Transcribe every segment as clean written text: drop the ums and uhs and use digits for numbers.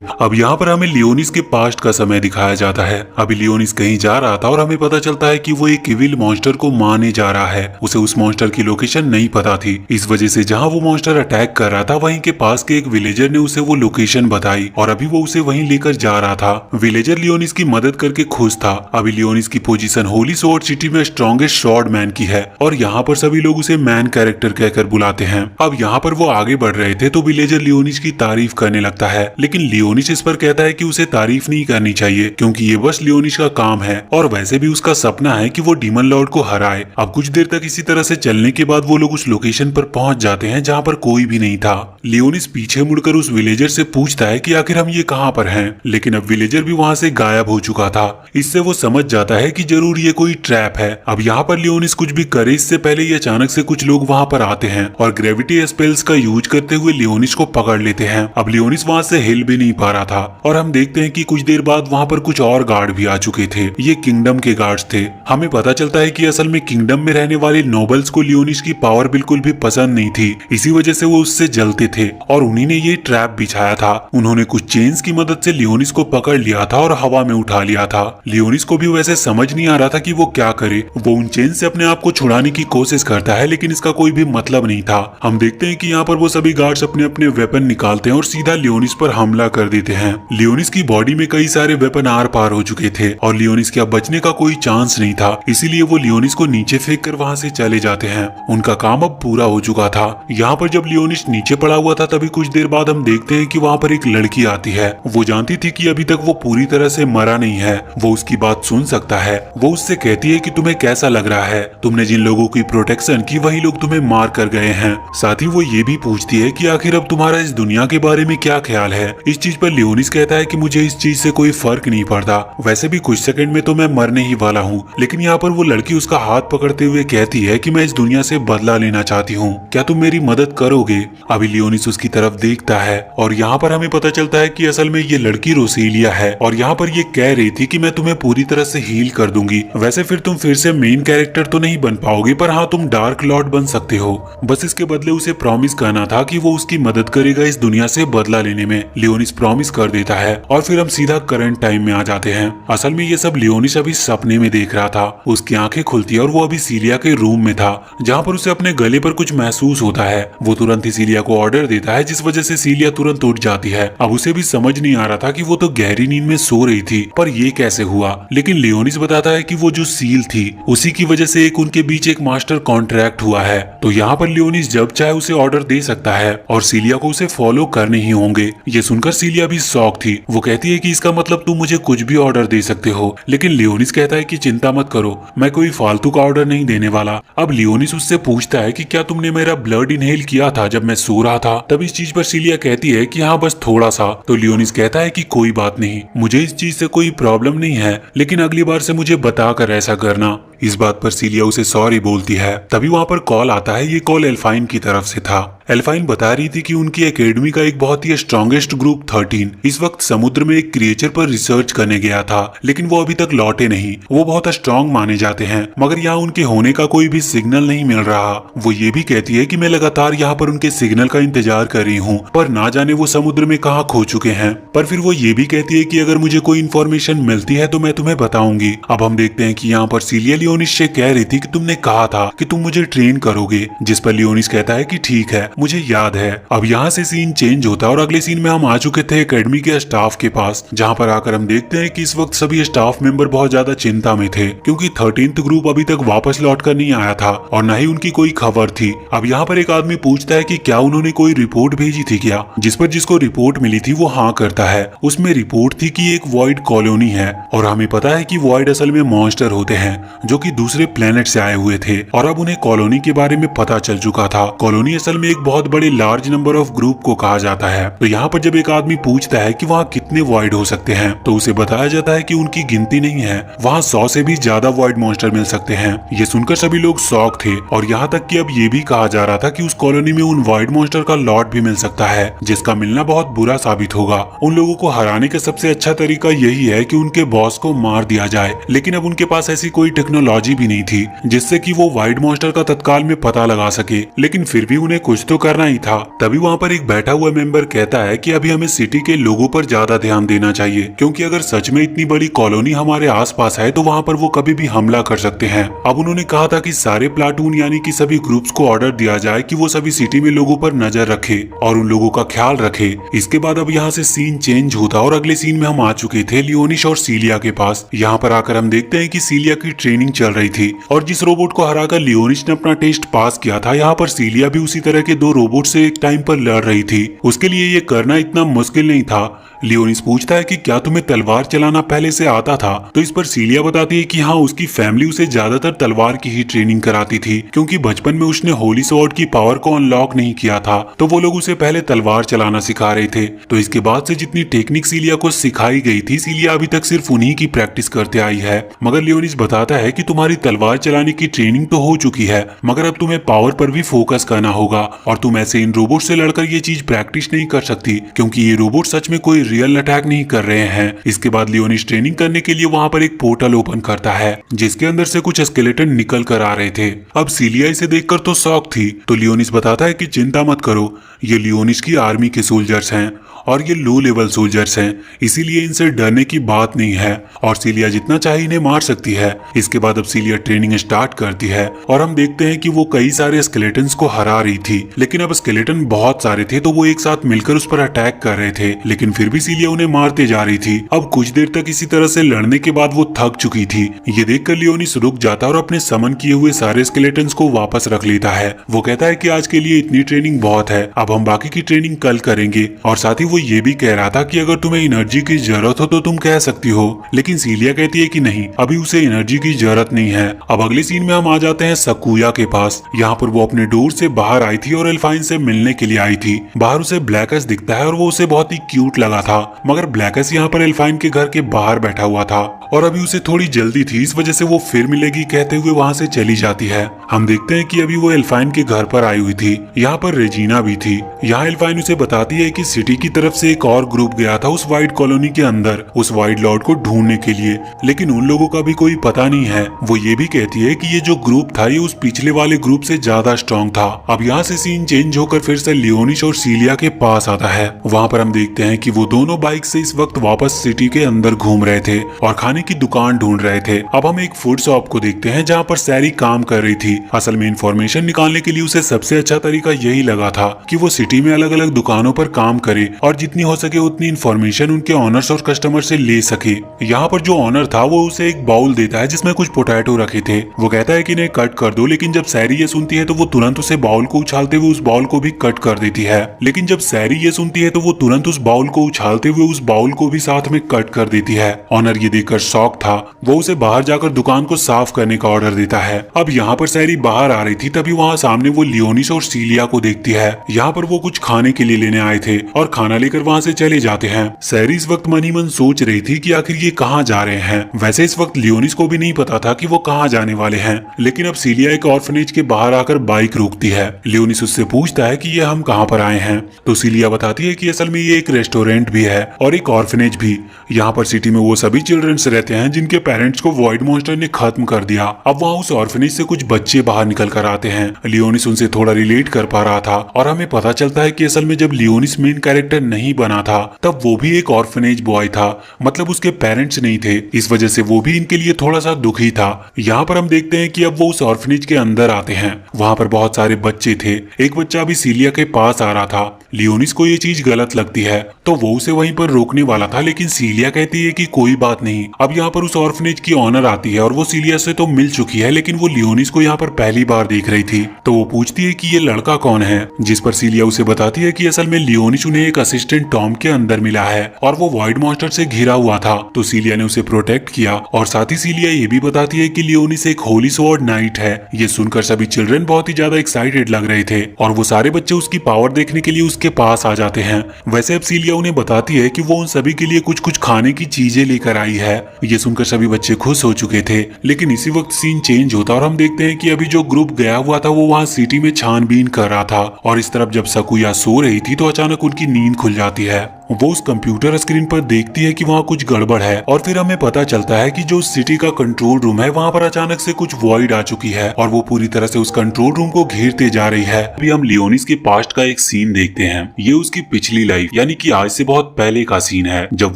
अब यहाँ पर हमें लियोनिस के पास्ट का समय दिखाया जाता है। अभी लियोनिस कहीं जा रहा था और हमें पता चलता है कि वो एक इविल मॉन्स्टर को मारने जा रहा है। उसे उस मॉन्स्टर की लोकेशन नहीं पता थी। इस वजह से जहाँ वो मॉन्स्टर अटैक कर रहा था वहीं के पास के एक विलेजर ने उसे वो लोकेशन बताई और अभी वो उसे वहीं लेकर जा रहा था। विलेजर लियोनिस की मदद करके खुश था। अभी लियोनिस की पोजीशन होली स्वॉर्ड सिटी में स्ट्रॉन्गेस्ट स्वॉर्ड मैन की है और यहाँ पर सभी लोग उसे मैन कैरेक्टर कहकर बुलाते हैं। अब यहाँ पर वो आगे बढ़ रहे थे तो विलेजर लियोनिस की तारीफ करने लगता है, लेकिन लियोनिस इस पर कहता है कि उसे तारीफ नहीं करनी चाहिए क्योंकि ये बस लियोनिस का काम है और वैसे भी उसका सपना है कि वो डीमन लॉर्ड को हराए। अब कुछ देर तक इसी तरह से चलने के बाद वो लोग उस लोकेशन पर पहुंच जाते हैं जहाँ पर कोई भी नहीं था। लियोनिस पीछे मुड़कर उस विलेजर से पूछता है कि आखिर हम ये कहाँ पर हैं, लेकिन अब विलेजर भी वहाँ से गायब हो चुका था। इससे वो समझ जाता है कि जरूर ये कोई ट्रैप है। अब यहाँ पर लियोनिस कुछ भी करे इससे पहले ही अचानक से कुछ लोग वहाँ पर आते हैं और ग्रेविटी स्पेल्स का यूज करते हुए लियोनिस को पकड़ लेते हैं। अब लियोनिस वहाँ से हिल भी नहीं पा रहा था और हम देखते हैं कि कुछ देर बाद वहाँ पर कुछ और गार्ड भी आ चुके थे। ये किंगडम के गार्ड्स थे। हमें पता चलता है कि असल में किंगडम में रहने वाले नोबल्स को लियोनिस की पावर बिल्कुल भी पसंद नहीं थी, इसी वजह से वो उससे जलते थे और उन्हीं ने ये ट्रैप बिछाया था। उन्होंने कुछ चेन्स की मदद से लियोनिस को पकड़ लिया था और हवा में उठा लिया था। लियोनिस को भी वैसे समझ नहीं आ रहा था कि वो क्या करे। वो उन चेन से अपने आप को छुड़ाने की कोशिश करता है लेकिन इसका कोई भी मतलब नहीं था। हम देखते हैं कि यहाँ पर वो सभी गार्ड्स अपने अपने वेपन निकालते हैं और सीधा लियोनिस पर हमला कर देते हैं। लियोनिस की बॉडी में कई सारे वेपन आर पार हो चुके थे और लियोनिस के अब बचने का कोई चांस नहीं था, इसीलिए वो लियोनिस को नीचे फेंक कर वहाँ से चले जाते हैं। उनका काम अब पूरा हो चुका था। यहाँ पर जब लियोनिस नीचे पड़ा हुआ था तभी कुछ देर बाद हम देखते हैं कि वहाँ पर एक लड़की आती है। वो जानती थी कि अभी तक वो पूरी तरह से मरा नहीं है, वो उसकी बात सुन सकता है। वो उससे कहती है कि तुम्हें कैसा लग रहा है, तुमने जिन लोगों की प्रोटेक्शन की वही लोग तुम्हें मार कर गए हैं। साथ ही वो ये भी पूछती है कि आखिर अब तुम्हारा इस दुनिया के बारे में क्या ख्याल है। इस चीज पर लियोनिस कहता है कि मुझे इस चीज से कोई फर्क नहीं पड़ता, वैसे भी कुछ सेकंड में तो मैं मरने ही वाला हूँ। लेकिन यहाँ पर वो लड़की उसका हाथ पकड़ते हुए कहती है कि मैं इस दुनिया से बदला लेना चाहती हूँ, क्या तुम मेरी मदद करोगे। अभी लियोनिस उसकी तरफ देखता है और यहाँ पर हमें पता चलता है कि असल में ये लड़की रोसीलिया है और यहाँ पर ये कह रही थी कि मैं तुम्हें पूरी तरह से हील कर दूंगी। वैसे फिर तुम फिर से मेन कैरेक्टर तो नहीं बन पाओगे, पर हाँ तुम डार्क लॉर्ड बन सकते हो। बस इसके बदले उसे प्रॉमिस करना था कि वो उसकी मदद करेगा इस दुनिया से बदला लेने में। लियोनिस प्रॉमिस कर देता है और फिर हम सीधा करंट टाइम में आ जाते हैं। असल में ये सब लियोनिस अभी सपने में देख रहा था। उसकी आंखें खुलती है और वो अभी सीलिया के रूम में था जहाँ पर उसे अपने गले पर कुछ महसूस होता है। वो तुरंत ही सीलिया को ऑर्डर देता है जिस वजह से सीलिया तुरंत उठ जाती है। अब उसे भी समझ नहीं आ रहा था कि वो तो गहरी नींद में सो रही थी, पर ये कैसे हुआ। लेकिन लियोनिस बताता है कि वो जो सील थी उसी की वजह से एक उनके बीच एक मास्टर कॉन्ट्रैक्ट हुआ है, तो यहाँ पर लियोनिस जब चाहे उसे ऑर्डर दे सकता है और सीलिया को उसे फॉलो करने ही होंगे। ये सुनकर सीलिया भी शॉक थी। वो कहती है कि इसका मतलब तुम मुझे कुछ भी ऑर्डर दे सकते हो, लेकिन लियोनिस कहता है कि चिंता मत करो, मैं कोई फालतू का ऑर्डर नहीं देने वाला। अब लियोनिस उससे पूछता है कि क्या तुमने मेरा ब्लड इनहेल किया था जब मैं सो रहा था। तब इस चीज पर सीलिया कहती है कि हाँ बस थोड़ा सा। तो लियोनिस कहता है कि कोई बात नहीं, मुझे इस चीज से कोई प्रॉब्लम नहीं है, लेकिन अगली बार से मुझे बता कर ऐसा करना। इस बात पर सीलिया उसे सॉरी बोलती है। तभी वहाँ पर कॉल आता है। ये कॉल एल्फाइन की तरफ से था। एल्फाइन बता रही थी कि उनकी एकेडमी का एक बहुत ही स्ट्रॉन्गेस्ट ग्रुप 13 इस वक्त समुद्र में एक क्रिएचर पर रिसर्च करने गया था, लेकिन वो अभी तक लौटे नहीं। वो बहुत स्ट्रॉन्ग माने जाते हैं, मगर यहाँ उनके होने का कोई भी सिग्नल नहीं मिल रहा। वो ये भी कहती है कि मैं लगातार यहाँ पर उनके सिग्नल का इंतजार कर रही हूँ, पर ना जाने वो समुद्र में कहाँ खो चुके हैं। पर फिर वो ये भी कहती है कि अगर मुझे कोई इन्फॉर्मेशन मिलती है तो मैं तुम्हें बताऊंगी। अब हम देखते हैं कि यहाँ पर सीलिया लियोनिस से कह रही थी कि तुमने कहा था कि तुम मुझे ट्रेन करोगे, जिस पर लियोनिस कहता है कि ठीक है, मुझे याद है। अब यहाँ से सीन चेंज होता है और अगले सीन में हम आ चुके थे एकेडमी के स्टाफ के पास, जहाँ पर आकर हम देखते हैं कि इस वक्त सभी स्टाफ मेंबर बहुत ज्यादा चिंता में थे क्योंकि 13th ग्रुप अभी तक वापस लौट कर नहीं आया था और न ही उनकी कोई खबर थी। अब यहाँ पर एक आदमी पूछता है कि क्या उन्होंने कोई रिपोर्ट भेजी थी क्या, जिस पर जिसको रिपोर्ट मिली थी वो हाँ करता है। उसमें रिपोर्ट थी कि एक वॉइड कॉलोनी है और हमें पता है कि वॉइड असल में मॉन्स्टर होते हैं जो कि दूसरे प्लेनेट से आए हुए थे और अब उन्हें कॉलोनी के बारे में पता चल चुका था। कॉलोनी असल में एक बहुत बड़े लार्ज नंबर ऑफ ग्रुप को कहा जाता है। तो यहाँ पर जब एक आदमी पूछता है कि वहाँ कितने वॉइड हो सकते हैं तो उसे बताया जाता है कि उनकी गिनती नहीं है, वहाँ 100 से भी ज्यादा वॉइड मॉन्स्टर मिल सकते हैं। ये सुनकर सभी लोग शॉक थे और यहाँ तक कि अब ये भी कहा जा रहा था कि उस कॉलोनी में उन वॉइड मॉन्स्टर का लॉट भी मिल सकता है, जिसका मिलना बहुत बुरा साबित होगा। उन लोगों को हराने का सबसे अच्छा तरीका यही है कि उनके बॉस को मार दिया जाए, लेकिन अब उनके पास ऐसी कोई टेक्नोलॉजी टेक्नोलॉजी भी नहीं थी जिससे कि वो वाइड मॉन्स्टर का तत्काल में पता लगा सके, लेकिन फिर भी उन्हें कुछ तो करना ही था। तभी वहाँ पर एक बैठा हुआ मेंबर कहता है कि अभी हमें सिटी के लोगों पर ज्यादा ध्यान देना चाहिए, क्योंकि अगर सच में इतनी बड़ी कॉलोनी हमारे आसपास है तो वहाँ पर वो कभी भी हमला कर सकते हैं। अब उन्होंने कहा था कि सारे प्लाटून यानी कि सभी ग्रुप्स को ऑर्डर दिया जाए कि वो सभी सिटी में लोगों पर नजर रखे और उन लोगों का ख्याल रखे। इसके बाद अब यहाँ से सीन चेंज होता और अगले सीन में हम आ चुके थे लियोनिश और सीलिया के पास। यहाँ पर आकर हम देखते हैं कि सीलिया की ट्रेनिंग चल रही थी और जिस रोबोट को हराकर लियोनिश ने अपना टेस्ट पास किया था, यहाँ पर सीलिया भी उसी तरह के दो रोबोट से एक टाइम पर लड़ रही थी। उसके लिए ये करना इतना मुश्किल नहीं था। लियोनिस पूछता है कि क्या तुम्हें तलवार चलाना पहले से आता था, तो इस पर सीलिया बताती है कि हाँ, उसकी फैमिली उसे ज्यादातर तलवार की ही ट्रेनिंग कराती थी, क्योंकि बचपन में उसने होली स्वॉर्ड की पावर को अनलॉक नहीं किया था, तो वो लोग उसे पहले तलवार चलाना सिखा रहे थे। तो इसके बाद से जितनी टेक्निक सीलिया को सिखाई गई थी, सीलिया अभी तक सिर्फ उन्हीं की प्रैक्टिस करते आई है। मगर लियोनिस बताता है कि तुम्हारी तलवार चलाने की ट्रेनिंग तो हो चुकी है, मगर अब तुम्हें पावर पर भी फोकस करना होगा और तुम ऐसे इन रोबोट से लड़कर ये चीज प्रैक्टिस नहीं कर सकती, क्योंकि ये रोबोट सच में कोई रियल अटैक नहीं कर रहे हैं। इसके बाद लियोनिस ट्रेनिंग करने के लिए वहाँ पर एक पोर्टल ओपन करता है जिसके अंदर से कुछ स्केलेटन निकल कर आ रहे थे। अब सीलिया इसे देखकर तो शॉक थी, तो लियोनिस बताता है कि चिंता मत करो, ये लियोनिस की आर्मी के सोल्जर्स हैं और ये लो लेवल सोल्जर्स हैं, इसीलिए इनसे डरने की बात नहीं है और सीलिया जितना चाहे इन्हें मार सकती है। इसके बाद अब सीलिया ट्रेनिंग स्टार्ट करती है और हम देखते हैं कि वो कई सारे स्केलेटन्स को हरा रही थी, लेकिन अब स्केलेटन बहुत सारे थे तो वो एक साथ मिलकर उस पर अटैक कर रहे थे, लेकिन फिर भी सीलिया उन्हें मारते जा रही थी। अब कुछ देर तक इसी तरह से लड़ने के बाद वो थक चुकी थी। ये देखकर लियोनिस रुक जाता और अपने समन किए हुए सारे स्केलेटन्स को वापस रख लेता है। वो कहता है कि आज के लिए इतनी ट्रेनिंग बहुत है, अब हम बाकी की ट्रेनिंग कल करेंगे। और साथ ही वो ये भी कह रहा था कि अगर तुम्हें एनर्जी की जरूरत हो तो तुम कह सकती हो, लेकिन सीलिया कहती है कि नहीं, अभी उसे एनर्जी की जरूरत नहीं है। अब अगले सीन में हम आ जाते हैं सकुया के पास। यहाँ पर वो अपने डोर से बाहर आई थी और एल्फाइन से मिलने के लिए आई थी। बाहर उसे ब्लैकस दिखता है और वो उसे बहुत ही क्यूट लगा था, मगर ब्लैकस यहाँ पर एल्फाइन के घर के बाहर बैठा हुआ था और अभी उसे थोड़ी जल्दी थी, इस वजह से वो फिर मिलेगी कहते हुए वहाँ से चली जाती है। हम देखते हैं कि अभी वो एल्फाइन के घर पर आई हुई थी। यहाँ पर रेजिना भी थी। यहाँ एल्फाइन उसे बताती है कि सिटी की तरफ से एक और ग्रुप गया था उस वाइड कॉलोनी के अंदर उस वाइड लॉर्ड को ढूंढने के लिए, लेकिन उन लोगों का भी कोई पता नहीं है। वो ये भी कहती है कि ये जो ग्रुप था ये उस पिछले वाले ग्रुप से ज्यादा स्ट्रॉन्ग था। अब यहाँ से सीन चेंज होकर फिर से लियोनिश और सीलिया के पास आता है। वहाँ पर हम देखते हैं कि वो दोनों बाइक से इस वक्त वापस सिटी के अंदर घूम रहे थे और खाने की दुकान ढूंढ रहे थे। अब हम एक फूड शॉप को देखते हैं जहाँ पर सैरी काम कर रही थी। असल में इंफॉर्मेशन निकालने के लिए उसे सबसे अच्छा तरीका यही लगा था कि वो सिटी में अलग अलग दुकानों पर काम करे और जितनी हो सके उतनी इंफॉर्मेशन उनके ऑनर्स और कस्टमर से ले सके। यहाँ पर जो ऑनर था वो उसे एक बाउल देता है जिसमें कुछ पोटैटो रखे थे। वो कहता है कि इन्हें कट कर दो, लेकिन जब सैरी ये सुनती है तो वो तुरंत उसे बाउल को उछालते हुए उस बाउल को भी कट कर देती है। लेकिन जब सैरी ये सुनती है तो वो तुरंत उस बाउल को उछालते हुए उस बाउल को भी साथ में कट कर देती है। ऑनर ये देखकर शॉक था। वो उसे बाहर जाकर दुकान को साफ करने का ऑर्डर देता है। अब यहाँ पर सैरी बाहर आ रही थी, तभी वहाँ सामने वो लियोनिस और सीलिया को देखती है। यहाँ पर वो कुछ खाने के लिए लेने आए थे और खाना लेकर वहाँ से चले जाते हैं। सैरी इस वक्त मन ही मन सोच रही थी कि आखिर ये कहाँ जा रहे हैं। वैसे इस वक्त लियोनिस को भी नहीं पता था कि वो कहाँ जाने वाले हैं, लेकिन अब सीलिया एक ऑर्फनेज के बाहर आकर बाइक रोकती है। लियोनिस उससे पूछता है कि ये हम कहाँ पर आए हैं, तो सीलिया बताती है कि असल में ये एक रेस्टोरेंट भी है और एक ऑर्फनेज भी। यहाँ पर सिटी में वो सभी चिल्ड्रंस रहते हैं जिनके पेरेंट्स को वॉइड मॉन्स्टर ने खत्म कर दिया। अब वहाँ उस ऑर्फनेज से कुछ बच्चे बाहर निकल कर आते हैं। लियोनिस उनसे थोड़ा रिलेट कर पा रहा था और हमें पता चलता है कि असल में जब लियोनिस मेन कैरेक्टर नहीं बना था तब वो भी एक ऑर्फनेज बॉय था, मतलब उसके पेरेंट्स नहीं थे, इस वजह से वो भी इनके लिए थोड़ा सा दुखी था। यहाँ पर हम देखते हैं कि अब वो उस ऑर्फनेज के अंदर आते हैं। वहाँ पर बहुत सारे बच्चे थे। एक बच्चा अभी सीलिया के पास आ रहा था। लियोनिस को ये चीज गलत लगती है तो वो उसे वहीं पर रोकने वाला था, लेकिन सीलिया कहती है कि कोई बात नहीं। अब यहाँ पर उस ऑर्फनेज की ऑनर आती है और वो सीलिया से तो मिल चुकी है, लेकिन वो लियोनिस को यहाँ पर पहली बार देख रही थी। तो वो पूछती है कि ये लड़का कौन है, जिस पर सीलिया उसे बताती है कि असल में लियोनिस उन्हें एक असिस्टेंट टॉम के अंदर मिला है और वो वॉइड मॉन्स्टर से घिरा हुआ था, तो सीलिया ने उसे प्रोटेक्ट किया। और साथ ही सीलिया ये भी बताती है कि लियोनिस एक होली स्वॉर्ड नाइट है। ये सुनकर सभी चिल्ड्रन बहुत ही ज्यादा एक्साइटेड लग रहे थे और वो सारे बच्चे उसकी पावर देखने के लिए उसके पास आ जाते हैं। वैसे अब सीलिया उन्हें बताती है कि वो उन सभी के लिए कुछ कुछ खाने की चीजें लेकर आई है। ये सुनकर सभी बच्चे खुश हो चुके थे, लेकिन इसी वक्त सीन चेंज होता और हम देखते हैं कि अभी जो ग्रुप गया हुआ था वो वहाँ सिटी में छानबीन कर रहा था और इस तरफ जब सकुया सो रही थी तो अचानक उनकी नींद खुल जाती है वो उस कंप्यूटर स्क्रीन पर देखती है कि वहाँ कुछ गड़बड़ है और फिर हमें पता चलता है कि जो सिटी का कंट्रोल रूम है वहाँ पर अचानक से कुछ वॉइड आ चुकी है और वो पूरी तरह से उस कंट्रोल रूम को घेरते जा रही है। अभी हम लियोनिस के पास्ट का एक सीन देखते हैं। ये उसकी पिछली लाइफ यानी कि आज से बहुत पहले का सीन है जब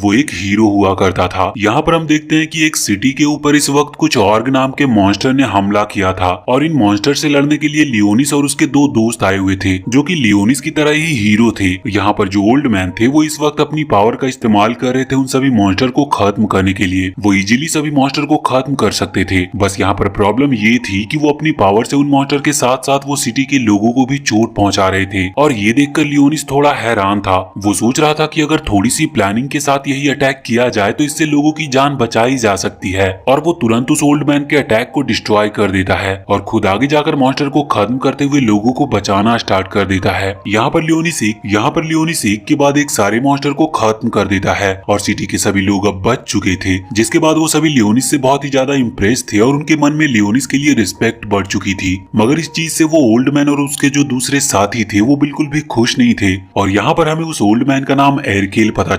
वो एक हीरो हुआ करता था। यहाँ पर हम देखते हैं कि एक सिटी के ऊपर इस वक्त कुछ ऑर्ग नाम के मॉन्स्टर ने हमला किया था और इन मॉन्स्टर से लड़ने के लिए लियोनिस और उसके दो दोस्त आए हुए थे जो कि लियोनिस की तरह ही हीरो थे। यहाँ पर जो ओल्ड मैन थे वो इस वक्त अपनी पावर का इस्तेमाल कर रहे थे उन सभी मॉन्स्टर को खत्म करने के लिए। वो इजीली सभी मॉन्स्टर को खत्म कर सकते थे, बस यहाँ पर प्रॉब्लम ये थी कि वो अपनी पावर से उन मॉन्स्टर के साथ साथ वो सिटी के लोगों को भी चोट पहुंचा रहे थे। और ये देखकर लियोनिस थोड़ा हैरान था। वो सोच रहा था कि अगर थोड़ी सी प्लानिंग के साथ यही अटैक किया जाए तो इससे लोगों की जान बचाई जा सकती है। और वो तुरंत उस ओल्ड मैन के अटैक को डिस्ट्रॉय कर देता है और खुद आगे जाकर मॉन्स्टर को खत्म करते हुए लोगों को बचाना स्टार्ट कर देता है। यहाँ पर लियोनिस एक के बाद एक सारे मॉन्स्टर को खत्म कर देता है और सिटी के सभी लोग अब बच चुके थे, जिसके बाद वो सभी लियोनिस से बहुत ही ज्यादा इम्प्रेस थे और उनके मन में लियोनिस के लिए रिस्पेक्ट बढ़ चुकी थी। मगर इस चीज से वो ओल्ड मैन और उसके जो दूसरे साथी थे वो बिल्कुल भी खुश नहीं थे। और यहाँ पर हमें उस ओल्ड मैन का नाम एरकेल पता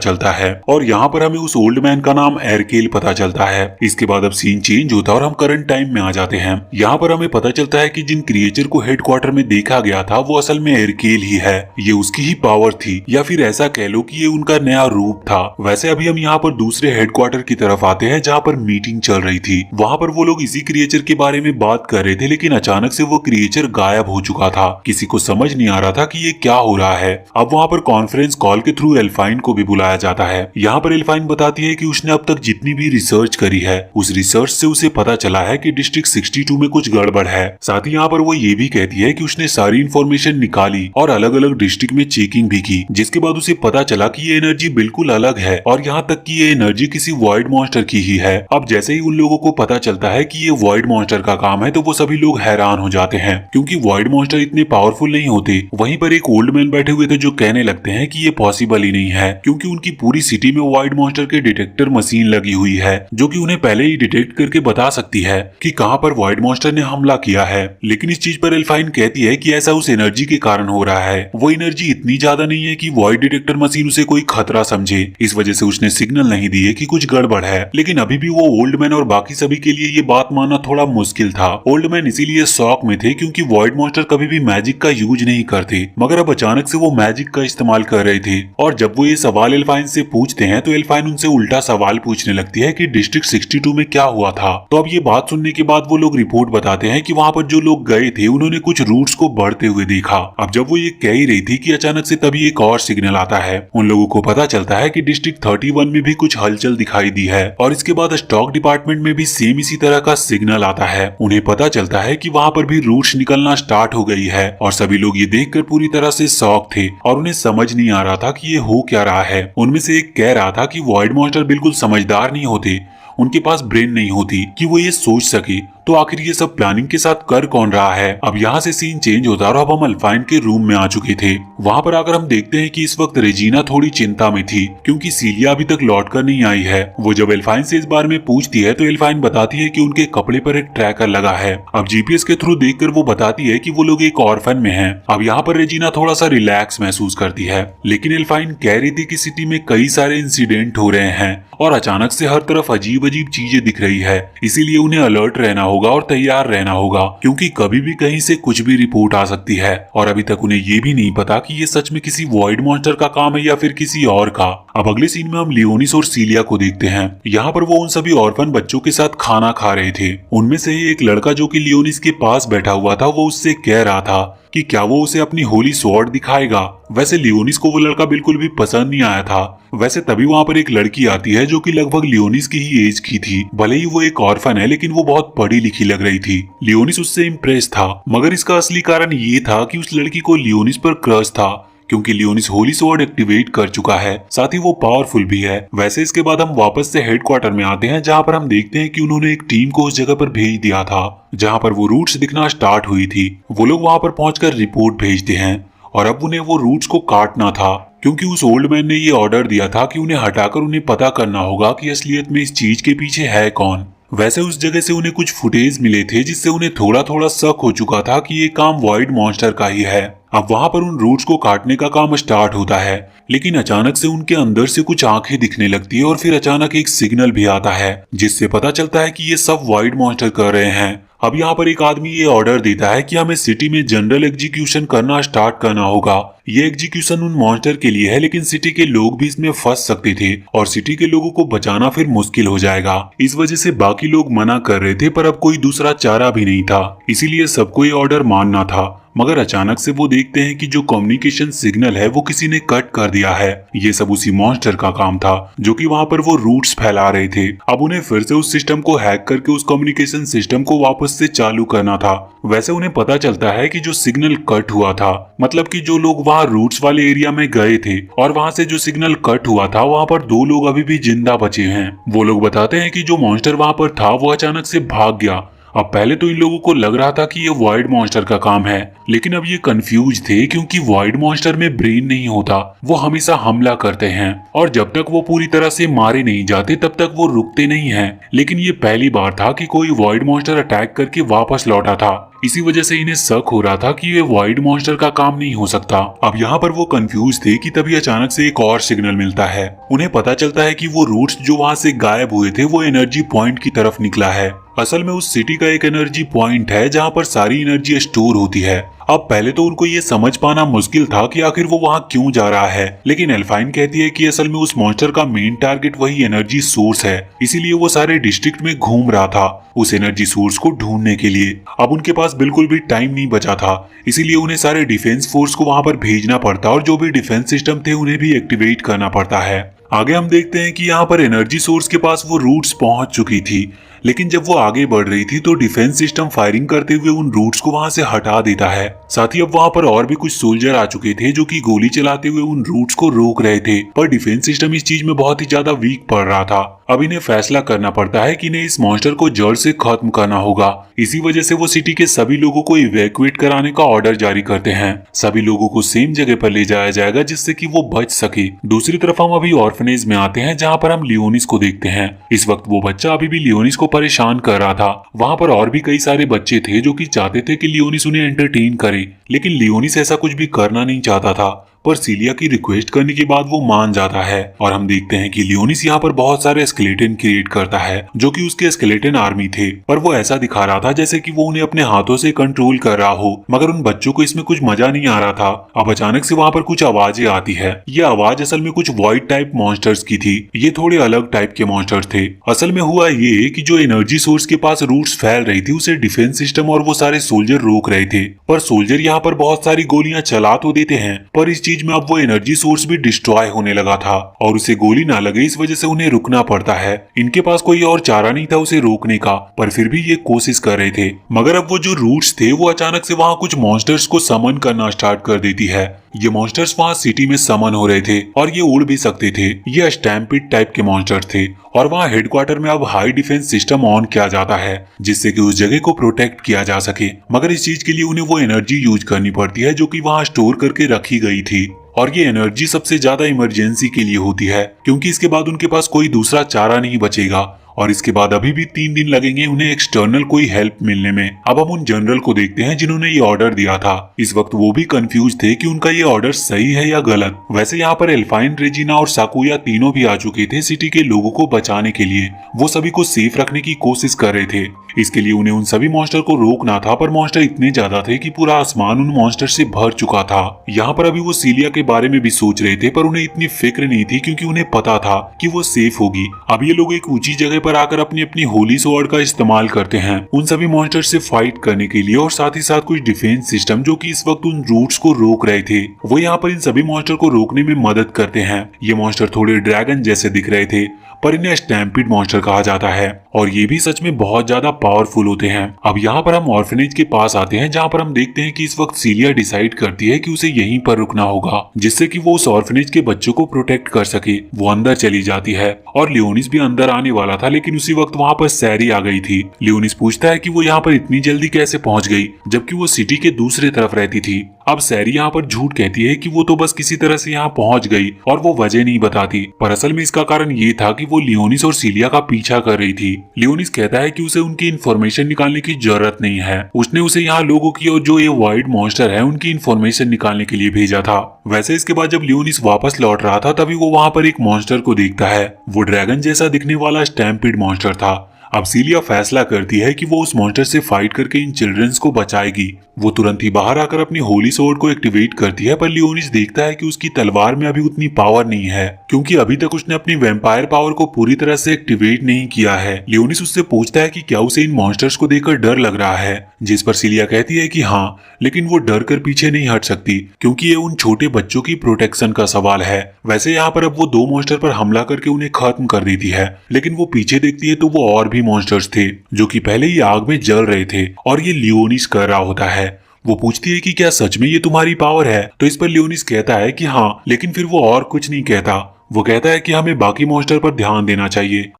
चलता है इसके बाद अब सीन चेंज होता है और हम करंट टाइम में आ जाते हैं। यहाँ पर हमें पता चलता है कि जिन क्रिएचर को हेडक्वार्टर में देखा गया था वो असल में एरकेल ही है। ये उसकी ही पावर थी या फिर ऐसा कह लो कि ये उनका नया रूप था। वैसे अभी हम यहाँ पर दूसरे हेडक्वार्टर की तरफ आते हैं जहाँ पर मीटिंग चल रही थी। वहाँ पर वो लोग इसी क्रिएचर के बारे में बात कर रहे थे, लेकिन अचानक से वो क्रिएचर गायब हो चुका था। किसी को समझ नहीं आ रहा था कि ये क्या हो रहा है। अब वहाँ पर कॉन्फ्रेंस कॉल के थ्रू एल्फाइन को भी बुलाया जाता है। यहाँ पर एल्फाइन बताती है कि उसने अब तक जितनी भी रिसर्च करी है उस रिसर्च से उसे पता चला है कि डिस्ट्रिक्ट 62 में कुछ गड़बड़ है। साथ ही यहाँ पर वो ये भी कहती है कि उसने सारी इन्फॉर्मेशन निकाली और अलग अलग डिस्ट्रिक्ट में चेकिंग भी की, जिसके बाद उसे पता चला कि ये एनर्जी बिल्कुल अलग है और यहाँ तक कि ये एनर्जी किसी वॉइड मॉन्स्टर की ही है। अब जैसे ही उन लोगों को पता चलता है कि ये वॉइड मॉन्स्टर का काम है तो वो सभी लोग हैरान हो जाते हैं क्योंकि वॉइड मॉन्स्टर इतने पावरफुल नहीं होते। वहीं पर एक ओल्ड मैन बैठे हुए थे जो कहने लगते हैं कि ये पॉसिबल ही नहीं है क्योंकि उनकी पूरी सिटी में वॉइड मॉन्स्टर के डिटेक्टर मशीन लगी हुई है जो कि उन्हें पहले ही डिटेक्ट करके बता सकती है कि कहां पर वॉइड मॉन्स्टर ने हमला किया है। लेकिन इस चीज पर एल्फाइन कहती है कि ऐसा उस एनर्जी के कारण हो रहा है। वो एनर्जी इतनी ज्यादा नहीं है कि वॉइड डिटेक्टर मशीन उसे कोई खतरा समझे, इस वजह से उसने सिग्नल नहीं दिए कि कुछ गड़बड़ है। लेकिन अभी भी वो ओल्ड मैन और बाकी सभी के लिए ये बात मानना थोड़ा मुश्किल था। ओल्ड मैन इसीलिए शॉक में थे क्योंकि वॉइड मॉन्स्टर कभी भी मैजिक का यूज नहीं करते, मगर अब अचानक से वो मैजिक का इस्तेमाल कर रहे थे। और जब वो ये सवाल एल्फाइन से पूछते हैं तो एल्फाइन उनसे उल्टा सवाल पूछने लगती है कि डिस्ट्रिक्ट 62 में क्या हुआ था। तो अब ये बात सुनने के बाद वो लोग रिपोर्ट बताते हैं कि वहाँ पर जो लोग गए थे उन्होंने कुछ रूट्स को बढ़ते हुए देखा। अब जब वो ये कह ही रही थी कि अचानक से तभी एक और सिग्नल आता है। उन लोगों को पता चलता है कि डिस्ट्रिक्ट 31 में भी कुछ हलचल दिखाई दी है और इसके बाद स्टॉक डिपार्टमेंट में भी सेम इसी तरह का सिग्नल आता है। उन्हें पता चलता है कि वहाँ पर भी रूट्स निकलना स्टार्ट हो गई है और सभी लोग ये देखकर पूरी तरह से शॉक थे और उन्हें समझ नहीं आ रहा था कि ये हो क्या रहा है। उनमें से एक कह रहा था कि वॉइड मॉन्स्टर बिल्कुल समझदार नहीं होते, उनके पास ब्रेन नहीं होती कि वो ये सोच सके, तो आखिर ये सब प्लानिंग के साथ कर कौन रहा है। अब यहाँ से सीन चेंज होता है और अब हम एल्फाइन के रूम में आ चुके थे। वहाँ पर आकर हम देखते हैं कि इस वक्त रेजिना थोड़ी चिंता में थी क्योंकि सीलिया अभी तक लौट कर नहीं आई है। वो जब एल्फाइन से इस बारे में पूछती है तो एल्फाइन बताती है कि उनके कपड़े पर एक ट्रैकर लगा है। अब जीपीएस के थ्रू देखकर वो बताती है कि वो लोग एक ऑर्फन में हैं। अब यहाँ पर रेजिना थोड़ा सा रिलैक्स महसूस करती है, लेकिन एल्फाइन कह रही थी कि सिटी में कई सारे इंसिडेंट हो रहे हैं और अचानक से हर तरफ अजीब अजीब चीजें दिख रही है, इसीलिए उन्हें अलर्ट रहना होगा और तैयार रहना होगा क्योंकि कभी भी कहीं से कुछ भी रिपोर्ट आ सकती है। और अभी तक उन्हें ये भी नहीं पता कि ये सच में किसी वॉइड मॉन्स्टर का काम है या फिर किसी और का। अब अगले सीन में हम लियोनिस और सीलिया को देखते हैं। यहाँ पर वो उन सभी ऑर्फन बच्चों के साथ खाना खा रहे थे। उनमें से ही एक लड़का जो कि लियोनिस के पास बैठा हुआ था वो उससे कह रहा था कि क्या वो उसे अपनी होली स्वॉर्ड दिखाएगा। वैसे लियोनिस को वो लड़का बिल्कुल भी पसंद नहीं आया था। वैसे तभी वहाँ पर एक लड़की आती है जो कि लगभग लियोनिस की ही एज की थी। भले ही वो एक ऑर्फन है लेकिन वो बहुत पढ़ी लिखी लग रही थी। लियोनिस उससे इम्प्रेस था, मगर इसका असली कारण ये था कि उस लड़की को लियोनिस पर क्रश था क्योंकि लियोनिस होली स्वॉर्ड एक्टिवेट कर चुका है, साथ ही वो पावरफुल भी है। वैसे इसके बाद हम वापस से हेडक्वार्टर में आते हैं जहाँ पर हम देखते हैं कि उन्होंने एक टीम को उस जगह पर भेज दिया था जहाँ पर वो रूट्स दिखना स्टार्ट हुई थी। वो लोग वहाँ पर पहुंचकर रिपोर्ट भेजते हैं और अब उन्हें वो रूट्स को काटना था क्योंकि उस ओल्ड मैन ने ये ऑर्डर दिया था कि उन्हें हटाकर उन्हें पता करना होगा कि असलियत में इस चीज के पीछे है कौन। वैसे उस जगह से उन्हें कुछ फुटेज मिले थे जिससे उन्हें थोड़ा थोड़ा शक हो चुका था कि ये काम वॉइड मॉन्स्टर का ही है। अब वहाँ पर उन रूट्स को काटने का काम स्टार्ट होता है, लेकिन अचानक से उनके अंदर से कुछ आंखें दिखने लगती है और फिर अचानक एक सिग्नल भी आता है जिससे पता चलता है कि ये सब वाइड मॉन्स्टर कर रहे हैं। अब यहाँ पर एक आदमी ये ऑर्डर देता है कि हमें सिटी में जनरल एग्जीक्यूशन करना स्टार्ट करना होगा। ये एग्जीक्यूशन उन मॉन्स्टर के लिए है, लेकिन सिटी के लोग भी इसमें फंस सकते थे और सिटी के लोगों को बचाना फिर मुश्किल हो जाएगा। इस वजह से बाकी लोग मना कर रहे थे, पर अब कोई दूसरा चारा भी नहीं था, इसीलिए सबको ये ऑर्डर मानना था। मगर अचानक से वो देखते हैं कि जो कम्युनिकेशन सिग्नल है वो किसी ने कट कर दिया है। ये सब उसी मॉन्स्टर का काम था जो कि वहाँ पर वो रूट्स फैला रहे थे। अब उन्हें फिर से उस सिस्टम को हैक करके उस कम्युनिकेशन सिस्टम को वापस से चालू करना था। वैसे उन्हें पता चलता है कि जो सिग्नल कट हुआ था, मतलब कि जो लोग वहाँ रूट्स वाले एरिया में गए थे और वहाँ से जो सिग्नल कट हुआ था, वहाँ पर 2 लोग अभी भी जिंदा बचे हैं। वो लोग बताते हैं कि जो मॉन्स्टर वहाँ पर था वो अचानक से भाग गया। अब पहले तो इन लोगों को लग रहा था कि ये वाइड मॉन्स्टर का काम है, लेकिन अब ये कंफ्यूज थे क्योंकि वाइड मॉन्स्टर में ब्रेन नहीं होता, वो हमेशा हमला करते हैं और जब तक वो पूरी तरह से मारे नहीं जाते तब तक वो रुकते नहीं हैं। लेकिन ये पहली बार था कि कोई वाइड मॉन्स्टर अटैक करके वापस लौटा था, इसी वजह से इन्हें शक हो रहा था कि ये वाइड मॉन्स्टर का काम नहीं हो सकता। अब यहाँ पर वो कंफ्यूज थे कि तभी अचानक से एक और सिग्नल मिलता है। उन्हें पता चलता है कि वो रूट्स जो वहाँ से गायब हुए थे वो एनर्जी पॉइंट की तरफ निकला है। असल में उस सिटी का एक एनर्जी पॉइंट है जहाँ पर सारी एनर्जी स्टोर होती है। अब पहले तो उनको ये समझ पाना मुश्किल था कि आखिर वो वहाँ क्यों जा रहा है, लेकिन एल्फाइन कहती है कि असल में उस मॉन्स्टर का मेन टारगेट वही एनर्जी सोर्स है, इसीलिए वो सारे डिस्ट्रिक्ट में घूम रहा था उस एनर्जी सोर्स को ढूंढने के लिए। अब उनके पास बिल्कुल भी टाइम नहीं बचा था, इसीलिए उन्हें सारे डिफेंस फोर्स को वहां पर भेजना पड़ता और जो भी डिफेंस सिस्टम थे उन्हें भी एक्टिवेट करना पड़ता है। आगे हम देखते हैं कि यहाँ पर एनर्जी सोर्स के पास वो रूट्स पहुंच चुकी थी, लेकिन जब वो आगे बढ़ रही थी तो डिफेंस सिस्टम फायरिंग करते हुए उन रूट्स को वहां से हटा देता है। साथ ही अब वहां पर और भी कुछ सोल्जर आ चुके थे जो कि गोली चलाते हुए उन रूट्स को रोक रहे थे, पर डिफेंस सिस्टम इस चीज में बहुत ही ज्यादा वीक पड़ रहा था। अब इन्हें फैसला करना पड़ता है कि इन्हें इस मॉन्स्टर को जड़ से खत्म करना होगा। इसी वजह से वो सिटी के सभी लोगों को इवैक्यूएट कराने का ऑर्डर जारी करते हैं। सभी लोगों को सेम जगह पर ले जाया जाएगा जिससे कि वो बच सके। दूसरी तरफ हम अभी ऑर्फनेज में आते हैं जहाँ पर हम लियोनिस को देखते हैं। इस वक्त वो बच्चा अभी भी लियोनिस को परेशान कर रहा था। वहाँ पर और भी कई सारे बच्चे थे जो कि चाहते थे कि लियोनिस उन्हें एंटरटेन करे, लेकिन लियोनिस ऐसा कुछ भी करना नहीं चाहता था। पर सीलिया की रिक्वेस्ट करने के बाद वो मान जाता है और हम देखते हैं कि लियोनिस यहाँ पर बहुत सारे स्केलेटन क्रिएट करता है जो कि उसके स्केलेटन आर्मी थे, पर वो ऐसा दिखा रहा था जैसे कि वो उन्हें अपने हाथों से कंट्रोल कर रहा हो, मगर उन बच्चों को इसमें कुछ मजा नहीं आ रहा था। अब अचानक से वहाँ पर कुछ आवाजें आती है। ये आवाज असल में कुछ वॉइड टाइप मॉन्स्टर्स की थी। ये थोड़े अलग टाइप के मॉन्स्टर्स थे। असल में हुआ ये कि जो एनर्जी सोर्स के पास रूट्स फैल रही थी उसे डिफेंस सिस्टम और वो सारे सोल्जर रोक रहे थे, पर सोल्जर यहाँ पर बहुत सारी गोलियां चला तो देते हैं, पर इस चीज में अब वो एनर्जी सोर्स भी डिस्ट्रॉय होने लगा था और उसे गोली ना लगे इस वजह से उन्हें रुकना पड़ता है। इनके पास कोई और चारा नहीं था उसे रोकने का, पर फिर भी ये कोशिश कर रहे थे। मगर अब वो जो रूट्स थे वो अचानक से वहाँ कुछ मॉन्स्टर्स को समन करना स्टार्ट कर देती है। ये मॉन्स्टर्स वहाँ सिटी में समन हो रहे थे और ये उड़ भी सकते थे। ये स्टैम्पिड टाइप के मॉन्स्टर्स थे और वहाँ हेडक्वार्टर में अब हाई डिफेंस सिस्टम ऑन किया जाता है जिससे कि उस जगह को प्रोटेक्ट किया जा सके। मगर इस चीज के लिए उन्हें वो एनर्जी यूज करनी पड़ती है जो कि वहाँ स्टोर करके रखी गई थी, और ये एनर्जी सबसे ज्यादा इमरजेंसी के लिए होती है क्योंकि इसके बाद उनके पास कोई दूसरा चारा नहीं बचेगा और इसके बाद अभी भी 3 दिन लगेंगे उन्हें एक्सटर्नल कोई हेल्प मिलने में। अब हम उन जनरल को देखते हैं जिन्होंने ये ऑर्डर दिया था। इस वक्त वो भी कंफ्यूज थे कि उनका ये ऑर्डर सही है या गलत। वैसे यहाँ पर एल्फाइन, रेजिना और साकुया तीनों भी आ चुके थे सिटी के लोगों को बचाने के लिए। वो सभी को सेफ रखने की कोशिश कर रहे थे। इसके लिए उन्हें उन सभी मॉन्स्टर को रोकना था, पर मॉन्स्टर इतने ज्यादा थे कि पूरा आसमान उन मॉन्स्टर से भर चुका था। यहाँ पर अभी वो सीलिया के बारे में भी सोच रहे थे, पर उन्हें इतनी फिक्र नहीं थी क्योंकि उन्हें पता था कि वो सेफ होगी। अब ये लोग एक ऊंची जगह पर आकर अपनी अपनी होली स्वॉर्ड का इस्तेमाल करते हैं उन सभी मॉन्स्टर से फाइट करने के लिए, और साथ ही साथ कुछ डिफेंस सिस्टम जो कि इस वक्त उन रूट्स को रोक रहे थे वो यहाँ पर इन सभी मॉन्स्टर को रोकने में मदद करते हैं। ये मॉन्स्टर थोड़े ड्रैगन जैसे दिख रहे थे, पर इन्हें स्टैम्पिड मॉन्स्टर कहा जाता है और ये भी सच में बहुत ज्यादा पावरफुल होते हैं। अब यहाँ पर हम ऑर्फनेज के पास आते हैं जहाँ पर हम देखते हैं कि इस वक्त सीलिया डिसाइड करती है कि उसे यहीं पर रुकना होगा जिससे कि वो उस ऑर्फनेज के बच्चों को प्रोटेक्ट कर सके। वो अंदर चली जाती है और लियोनिस भी अंदर आने वाला था, लेकिन उसी वक्त वहाँ पर सैरी आ गई थी। लियोनिस पूछता है कि वो यहाँ पर इतनी जल्दी कैसे पहुंच गई जबकि वो सिटी के दूसरे तरफ रहती थी। अब सैरी यहाँ पर झूठ कहती है कि वो तो बस किसी तरह से यहाँ पहुंच गई और वो वजह नहीं बताती, पर असल में इसका कारण ये था कि वो लियोनिस और सीलिया का पीछा कर रही थी। लियोनिस कहता है कि उसे उनकी इन्फॉर्मेशन निकालने की जरूरत नहीं है, उसने उसे यहाँ लोगों की और जो ये वाइड मॉन्स्टर है उनकी इन्फॉर्मेशन निकालने के लिए भेजा था। वैसे इसके बाद जब लियोनिस वापस लौट रहा था तभी वो वहाँ पर एक मॉन्स्टर को देखता है। वो ड्रैगन जैसा दिखने वाला स्टैम्पीड मॉन्स्टर था। अब सीलिया फैसला करती है कि वो उस मॉन्स्टर से फाइट करके इन चिल्ड्रंस को बचाएगी। वो तुरंत ही बाहर आकर अपनी होली सोर्ड को एक्टिवेट करती है, पर लियोनिस देखता है कि उसकी तलवार में अभी उतनी पावर नहीं है, क्योंकि अभी तक उसने अपनी वैम्पायर पावर को पूरी तरह से एक्टिवेट नहीं किया है। लियोनिस उससे पूछता है कि क्या उसे इन मॉन्स्टर्स को देखकर डर लग रहा है, जिस पर सीलिया कहती है कि हाँ, लेकिन वो डर कर पीछे नहीं हट सकती, क्योंकि ये उन छोटे बच्चों की प्रोटेक्शन का सवाल है। वैसे यहाँ पर अब वो दो मॉन्स्टर पर हमला करके उन्हें खत्म कर देती है, लेकिन वो पीछे देखती है तो वो और भी मॉन्स्टर्स थे जो कि पहले ही आग में जल रहे थे और ये लियोनिस कर रहा होता है। वो पूछती है कि क्या सच में ये तुम्हारी पावर है, तो इस पर लियोनिस कहता है कि हाँ, लेकिन फिर वो और कुछ नहीं कहता। वो कहता है कि हमें बाकी मॉन्स्टर पर ध्यान देना चाहिए।